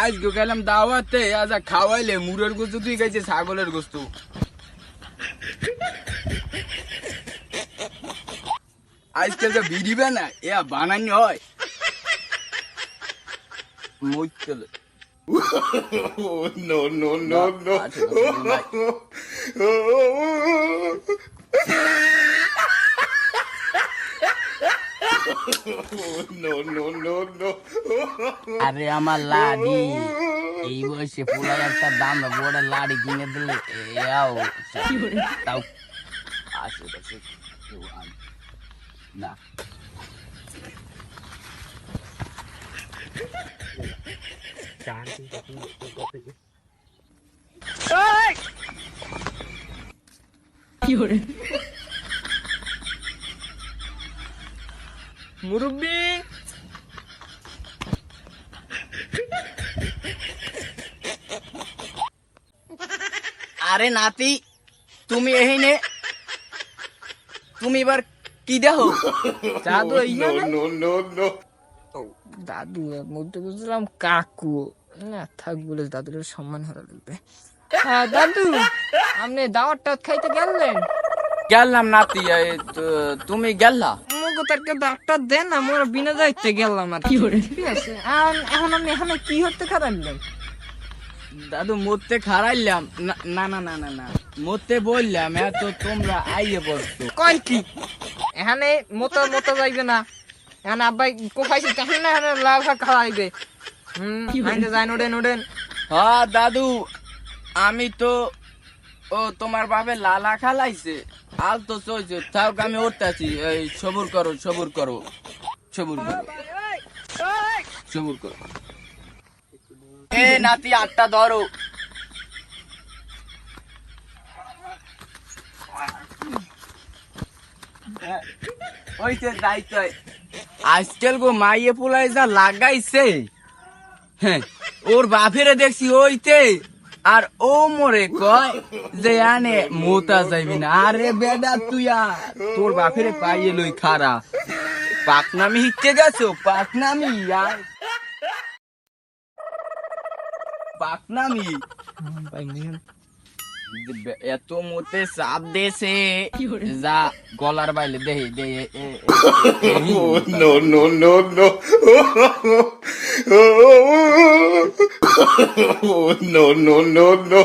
আজকে গেলাম দাওয়াতে, আজ খাওয়াইলে মুরের গোস্ত, তুই খাইছে ছাগলের গোস্ত। আজকাল তো বিড়িবে না, এ বানানি হয় মইতলে। No, no, no, no. No, no, no, no. আরে আমার লাডি, এই বয়সে পোলাই একটা দাম বড় লাডি কিনে দিলে তাও আশেপাশে কেউ না। মুরব্বি, আরে নাতি, তুমি এখানে, তুমি এবার কি দেখো? দাদু No, no, no, no. দাদু মধ্যে বুঝলাম কাকু না, থাক বলে দাদুর সম্মান হারা লাগবে। দাদু, আপনি দাওয়াত টাওয়াত খাইতে গেলেন? গেলাম নাতি, তুমি গেলা? মুগো তারকে দাওয়াতটা দেন, আমরা বিনা যাইতে গেলাম আর কি করে। ঠিক আছে, এখন আপনি এখানে কি হতে খারাপলেন? দাদু মরতে খারাইলাম না, না না না না না, মরতে বললাম, এত তোমরা আইয়ে পড়ছো। কয় কি এখানে মতো মতো যাইবে না, এখন আব্বাই কোফাইছে তখন না এখানে লাভ খাওয়াইবে। যাই নোডেন নোডেন। হ্যাঁ দাদু, আমি তো তোমার বাপে লালা খালাইছে, আল তো চলছে, তাও আমি উঠতেছি। এই সবুর করো, সবুর করো, সবুর করো, সবুর করো। এ নাতি, আটটা ধরো। ওইতে দায়িত্ব আজকাল গো মাইয়ে পোলাই যা লাগাইছে, হ্যাঁ ওর বাপেরে দেখছি ওইতে, আর ও মরে কয় যে আনে মোতা যাইবি না। আরে বেডা তুই তোর বাপেরে পাইয়ে লই খারা, পাকনামি হিচ্ছে গেছো, পাকনামি আর পাকনামি। এত মতে চাপ দেছে যা গলার বাইলে দেহে দেহে। No, no, no, no. No, no, no, no.